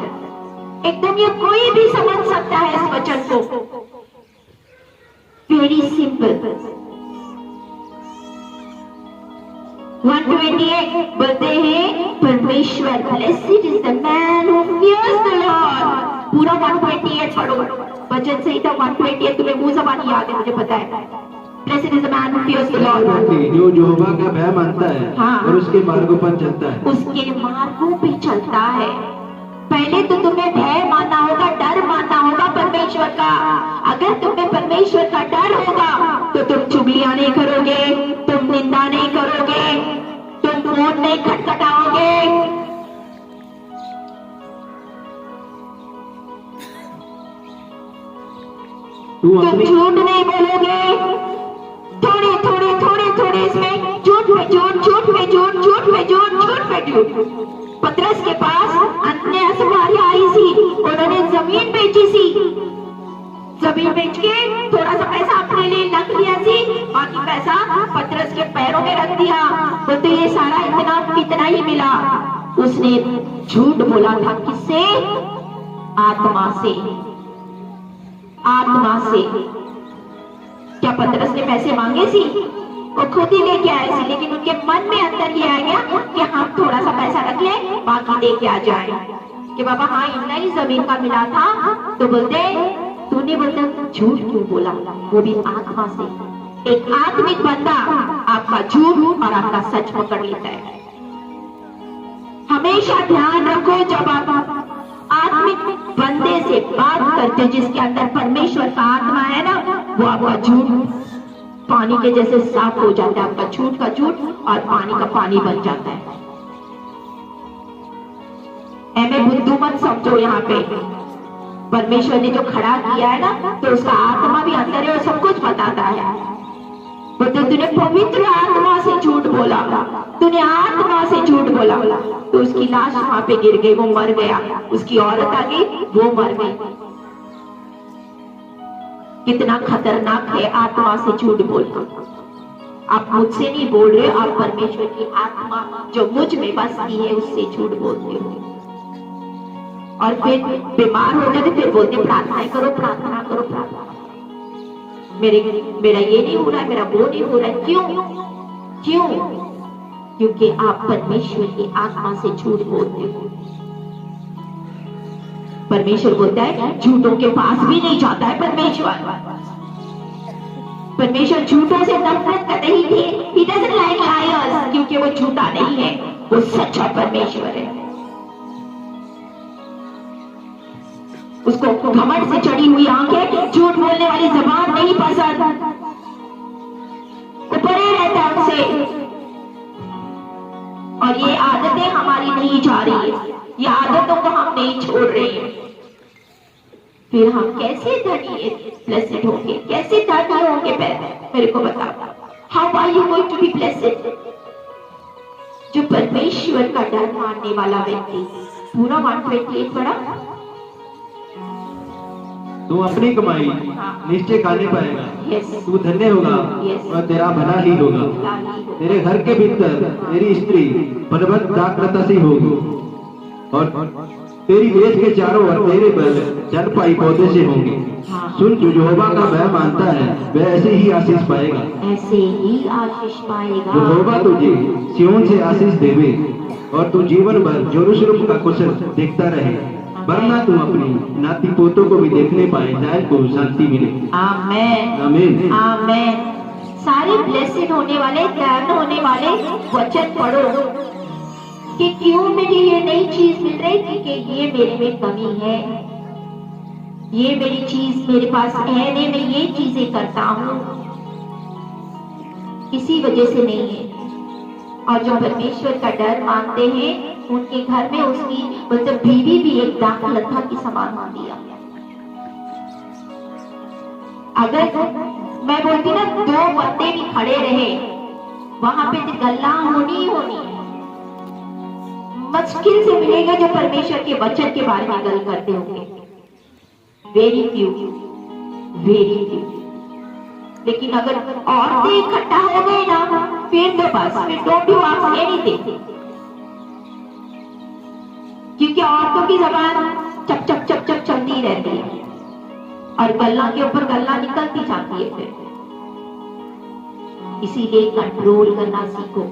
एकदम ये कोई भी समझ सकता है इस वचन को। Very simple. 128 बोलते हैं परमेश्वर, blessed is the man who fears the lord. पूरा 128 पढ़ो, वचन सही था 128 तुम्हें मुंह जबानी याद है, मुझे पता है। Blessed is the man who fears the lord, जो यहोवा का भय मानता है हाँ, और उसके मार्गों पर चलता है, उसके मार्गों पे चलता है। पहले तो तुम्हें भय मानना होगा, डर मानना होगा परमेश्वर का। अगर तुम्हें परमेश्वर का डर होगा तो तुम चुगलियां नहीं करोगे, तुम निंदा नहीं करोगे, तुम फोन नहीं खटखटाओगे, तुम झूठ नहीं बोलोगे। थोड़े थोड़े थोड़े थोड़े इसमें झूठ में झूठ, झूठ में झूठ, झूठ में झूठ, झूठ में झूठ। पतरस के पास अन्य सवारी आई थी, उन्होंने जमीन बेची सी, जमीन बेच के थोड़ा सा पैसा अपने लिए रख लिया सी, बाकी पैसा पतरस के पैरों में रख दिया। तो ये सारा इतना ही मिला। उसने झूठ बोला था, किससे? आत्मा से। आत्मा से। क्या पतरस ने पैसे मांगे सी? वो खुद ही लेके आए थे, लेकिन उनके मन में अंदर ये आ गया कि हम थोड़ा सा पैसा रख लें, बाकी दे के आ जाए। कि बाबा हाँ इतना ही जमीन का मिला था। तो बोलते तूने बोलता झूठ क्यों बोला? वो भी आत्मा से। एक आत्मिक बंदा आपका झूठ और आपका सच पकड़ लेता है। हमेशा ध्यान रखो, जब आप आत्मिक बंदे से बात करते हो जिसके अंदर परमेश्वर का आत्मा है ना, वो आपका झूठ पानी के जैसे साफ हो जाता है। आपका झूठ का झूठ और पानी का पानी बन जाता है। एमे बुद्धू मत समझो, यहाँ पे परमेश्वर ने जो खड़ा किया है ना, तो उसका आत्मा भी अंदर है और सब कुछ बताता है। बोलते तूने पवित्र आत्मा से झूठ बोला, तूने आत्मा से झूठ बोला, तो उसकी लाश वहां पे गिर गई, वो मर गया। उसकी औरत आ गई, वो मर गई। कितना खतरनाक है आत्मा से झूठ बोलना। आप मुझसे नहीं बोल रहे, आप परमेश्वर की आत्मा जो मुझ में बसती है उससे झूठ बोलते हो। और फिर बीमार होते तो फिर बोलते प्रार्थना करो, प्रार्थना करो, प्रार्थना। मेरा ये नहीं हो रहा है, मेरा वो नहीं हो रहा है। क्यों? क्यों? क्योंकि आप परमेश्वर की आत्मा से झूठ बोलते हो। परमेश्वर बोलता है झूठों के पास भी नहीं जाता है परमेश्वर। परमेश्वर झूठों से नफरत करते ही थे। He doesn't like liars, क्योंकि वो झूठा नहीं है, वो सच्चा परमेश्वर है। उसको घमंड से चढ़ी हुई आंखें, झूठ बोलने वाली जबान नहीं पसंद। वो परे रहता है उनसे। और ये आदतें हमारी नहीं जा रही है, ये आदतों को हम नहीं छोड़ रहे हैं। फिर हम कैसे धनी ब्लेसेड होंगे? कैसे धनी होंगे? मेरे को बताओ, how are you going to be blessed? जो परमेश्वर का डर मानने वाला व्यक्ति, पूरा 128 पढ़ा, तू अपनी कमाई निश्चय खाने पाएगा। तू धन्य होगा और तेरा भला ही होगा। तेरे घर के भीतर तेरी स्त्री फलवत दाखलता सी होगी और तेरी मेज के चारों ओर तेरे बल चरपाई पौधे से होंगे। सुन, जो यहोवा का भय मानता है वह ऐसे ही आशीष पाएगा। ऐसे ही आशीष पाएगा। यहोवा तुझे सिय्योन से आशीष देवे और तू जीवन भर यरूशलेम का कुशल देखता रहे, वरना तुम अपनी नाती पोतों को भी देखने पाए, जाए को शांति मिले। आमेन, आमीन, आमेन। सारे ब्लेसिड होने वाले, धन्य होने वाले वचन पढ़ो कि क्यों मुझे ये नई चीज मिल रही थी, कि ये मेरे में कमी है, ये मेरी चीज मेरे पास है नहीं, मैं ये चीजें करता हूँ, इसी वजह से नहीं है। और जो परमेश्वर का डर मानते हैं उनके घर में उसकी मतलब बीवी भी एक दाखलता की समान होती है। अगर मैं बोलती ना, दो बंदे भी खड़े रहे वहां पे तो गल्ला होनी ही होनी है। मुश्किल से मिलेगा जो परमेश्वर के वचन के बारे में गल करते होंगे, वेरी फ्यू, वेरी फ्यू। लेकिन अगर औरतें इकट्ठा हो गए ना, फिर तो बस, फिर डोंट यू आस्क एनीथिंग, क्योंकि औरतों की जबान चप चप चप चप चलती रहती है और गल्ला के ऊपर गल्ला निकलती जाती है। फिर इसीलिए कंट्रोल करना सीखो।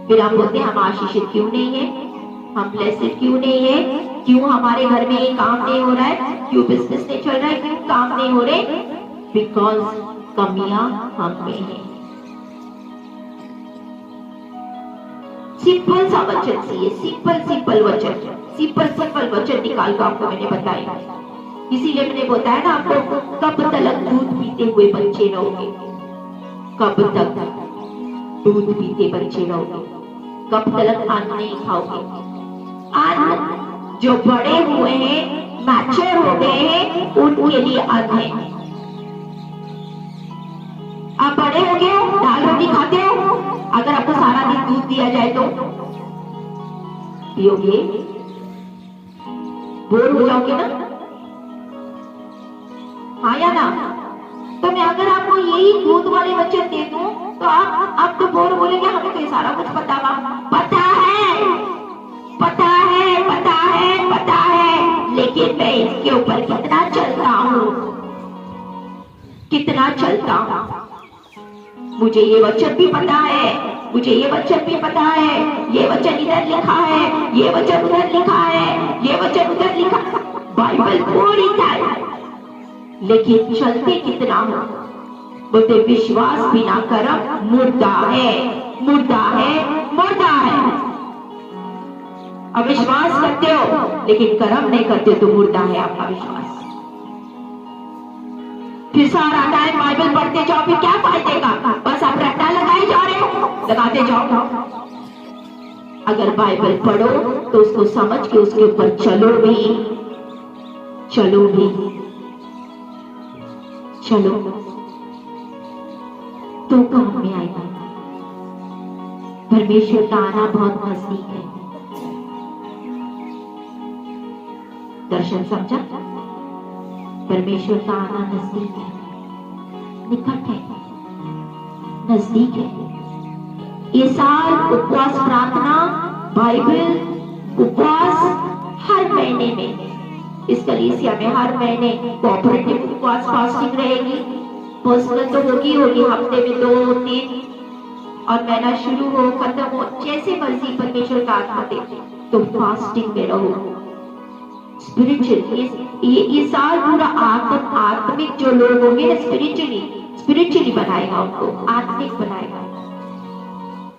फिर हम बोलते हैं हम आशीषित क्यों नहीं है, हम ब्लेस्ड क्यों नहीं है, क्यों हमारे घर में ये काम नहीं हो रहा है, क्यों बिजनेस नहीं चल रहा है, क्यों काम नहीं हो रहे, बिकॉज कमियां हम में है। सिंपल सा वचन चाहिए, सिंपल वचन निकाल कर आपको मैंने बताया। इसीलिए मैंने बताया ना आपको, कब तक दूध पीते हुए बच्चे रहोगे, कब तक दूध पीते बच्चे रहोगे, कब तक अन्न नहीं खाओगे। अन्न जो बड़े हुए हैं, मैच्योर हो गए हैं, उनके लिए अन्न है। आप बड़े हो गए हो, दाल रोटी खाते हो, अगर आपको सारा दिन दूध दिया जाए तो पियोगे? बोर हो जाओगे ना, हाँ या ना? तो मैं अगर आपको यही दूध वाले वचन दे दूं तो आप तो बोर बोलेंगे, हमें तो ये सारा कुछ पता है, लेकिन मैं इसके ऊपर कितना चलता हूं। मुझे ये वचन भी पता है, ये वचन इधर लिखा है, ये वचन उधर लिखा है, ये वचन उधर लिखा, बाइबल पूरी है, लेकिन चलते कितना हो। बोलते विश्वास बिना कर्म मुर्दा है। अब विश्वास करते हो लेकिन कर्म नहीं करते तो मुर्दा है आपका विश्वास। फिर सारा टाइम बाइबल पढ़ते जाओ, फिर क्या फायदे का? बस आप रट्टा लगाए जा रहे हो, लगाते जाओ। अगर बाइबल पढ़ो तो उसको समझ के उसके ऊपर चलो तो काम में आएगा। परमेश्वर का आना बहुत नजदीक है। दर्शन समझा? परमेश्वर का आना नजदीक है, निकट है, नजदीक है। ये साल उपवास प्रार्थना, बाइबल, उपवास हर महीने में, इस कलीसिया में हर महीने कोऑपरेटिव उपवास फास्टिंग रहेगी। पर्सनल तो होगी हफ्ते में 2-3, और महीना शुरू हो खत्म हो जैसे मर्जी परमेश्वर का आत्मा दे तो फास्टिंग में रहो। स्पिरिचुअली ये साल पूरा आत्मिक जो लोग होंगे ना, स्पिरिचुअली बनाएगा, उनको आत्मिक बनाएगा।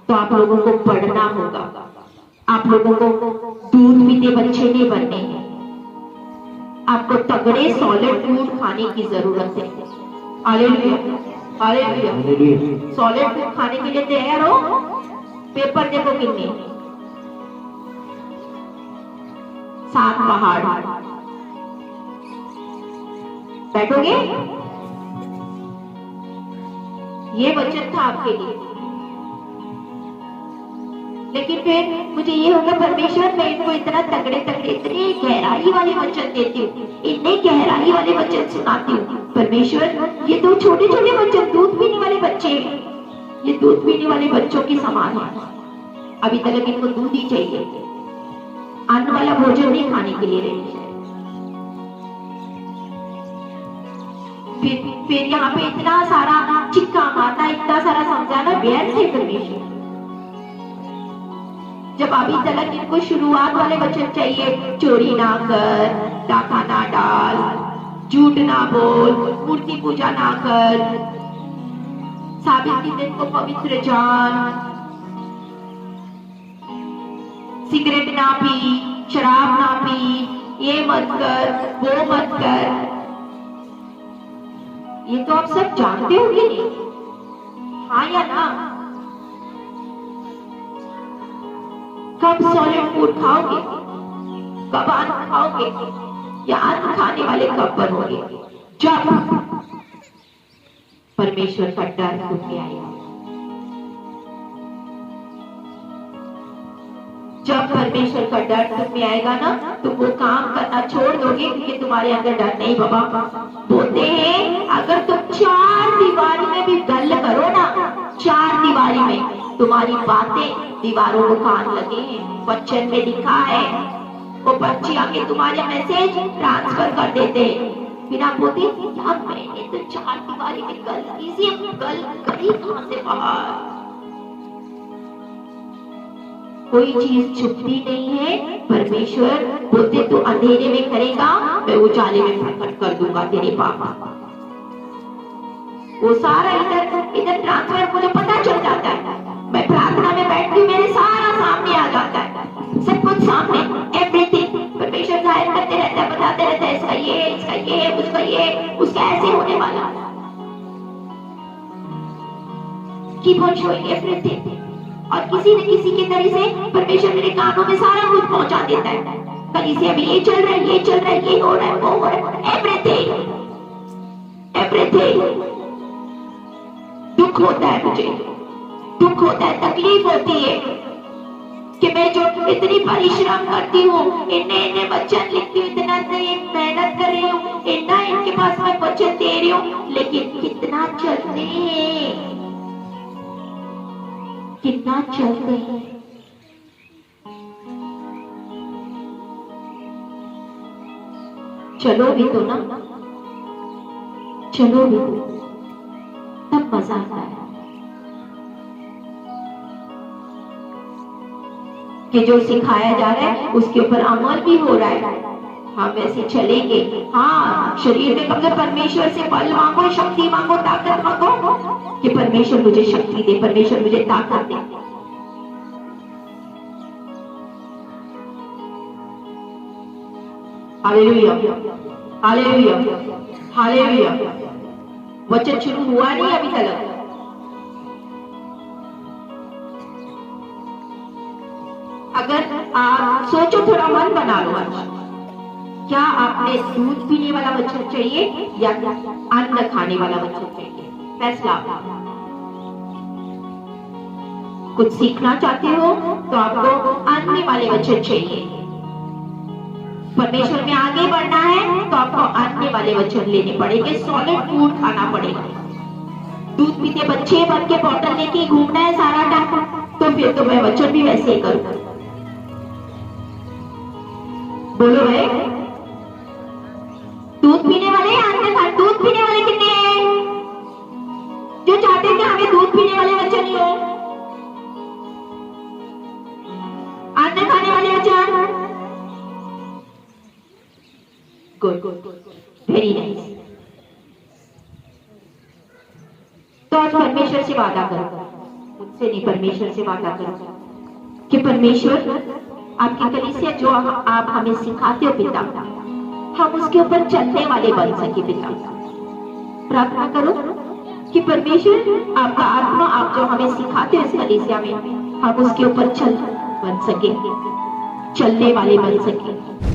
तो आप लोगों को पढ़ना होगा, आप लोगों को दूध पीते बच्चे नहीं बनने हैं, आपको तगड़े सॉलिड फूड खाने की जरूरत है। हालेलुया। सॉलिड फूड खाने के लिए तैयार हो? पेपर देखो कितने, 7 पहाड़, बैठोगे? ये वचन था आपके लिए। लेकिन फिर मुझे ये होगा, परमेश्वर मैं इनको इतना तगड़े इतने गहराई वाले वचन देती हूँ, इतने गहराई वाले वचन सुनाती हूँ। परमेश्वर ये तो छोटे वचन, दूध पीने वाले बच्चे, ये दूध पीने वाले बच्चों की समान है। अभी तक इनको दूध ही चाहिए, अन्न वाला भोजन नहीं खाने के लिए रेडी है। फिर यहाँ पे इतना सारा चिक्का माता, इतना सारा समझाना व्यर्थ है। परमेश्वर जब अभी तक इनको शुरुआत वाले वचन चाहिए, चोरी ना कर, डाका ना डाल, झूठ ना बोल, मूर्ति पूजा ना कर, साबित दिन को पवित्र जान, सिगरेट ना पी, शराब ना पी, ये मत कर, वो मत कर। ये तो आप सब जानते हो कि नहीं? हाँ या ना? कब सॉलिड फूड खाओगे, कब अन्न खाओगे, या अन्न खाने वाले कब बनोगे? जब परमेश्वर का डर होके आएगा, जब परमेश्वर का डर तुम में आएगा ना, तुम वो काम करना छोड़ दोगे क्योंकि तुम्हारे अंदर डर नहीं। बाबा बोलते हैं अगर तुम 4 दीवारी में भी गल करो ना, 4 दीवारी में तुम्हारी बातें दीवारों को कान लगे हैं। वचन में लिखा है वो बच्चे आके तुम्हारे मैसेज ट्रांसफर कर देते बिना बोलते यार मैंने तो 4 दीवारी में गल की थी, गल करी कहां से बाहर। कोई चीज छुपती नहीं है। परमेश्वर बोलते तू अंधेरे में करेगा, मैं उजाले में प्रकट कर दूंगा तेरे पापा। वो सारा इधर ट्रांसफर मुझे पता चल जाता है। मैं प्रार्थना में बैठती हूँ, मेरे सारा सामने आ जाता है, सब कुछ सामने, एवरीथिंग परमेश्वर जाहिर करते रहता है, बताते रहता है इसका ये, उसका ये, उसका ऐसे होने वाला। Keep on showing everything. और किसी न किसी के तरीके से परमेश्वर मेरे कानों में सारा कुछ पहुंचा देता है। कल से अभी ये चल रहा है, ये चल रहा है, ये हो रहा है, वो हो रहा है, एवरीथिंग एवरीथिंग। दुख होता है, मुझे दुख होता है, तकलीफ होती है कि मैं जो इतनी परिश्रम करती हूँ, इन्ने वचन लिखती हूँ, इतना मेहनत कर रही हूँ, इतना इनके पास मैं वचन दे रही हूँ, लेकिन कितना चलते हैं, कितना चलते हैं। चलो भी तो ना, चलो भी तो, तब मजा आता है कि जो सिखाया जा रहा है उसके ऊपर अमल भी हो रहा है। हम वैसे चलेंगे। हाँ, शरीर में कब परमेश्वर से बल मांगो, शक्ति मांगो, ताकत मांगो कि परमेश्वर मुझे शक्ति दे, परमेश्वर मुझे ताकत दे। Hallelujah, hallelujah, hallelujah. वचन शुरू हुआ नहीं अभी तक। अगर आप सोचो, थोड़ा मन बना लो आज, क्या आपने दूध पीने वाला वचन चाहिए या अन्न खाने वाला वचन चाहिए? फैसला। कुछ सीखना चाहते हो तो आपको अन्न वाले वचन चाहिए। परमेश्वर में आगे बढ़ना है तो आपको अन्न वाले वचन लेने पड़ेंगे, सॉलिड फूड खाना पड़ेगा। दूध पीते बच्चे बन के बॉटल लेके घूमना है सारा टाइम, तो फिर तो मैं वचन भी वैसे ही करूँ। बोलो भाई, दूध पीने वाले दूध पीने वाले कितने हैं जो चाहते हैं कि हमें दूध पीने वाले वचन ही हो? अन्न खाने वाले वचन। Good, very nice. तो आज परमेश्वर से वादा करो, मुझसे नहीं, परमेश्वर से वादा करो कि परमेश्वर आपकी कलीसिया जो आप हमें सिखाते हो पिता, हम उसके ऊपर चलने वाले बन सके पिता। प्रार्थना करो कि परमेश्वर आपका आत्मा, आप जो हमें सिखाते हो इस कलीसिया में, हम उसके ऊपर बन सके, चलने वाले बन सके।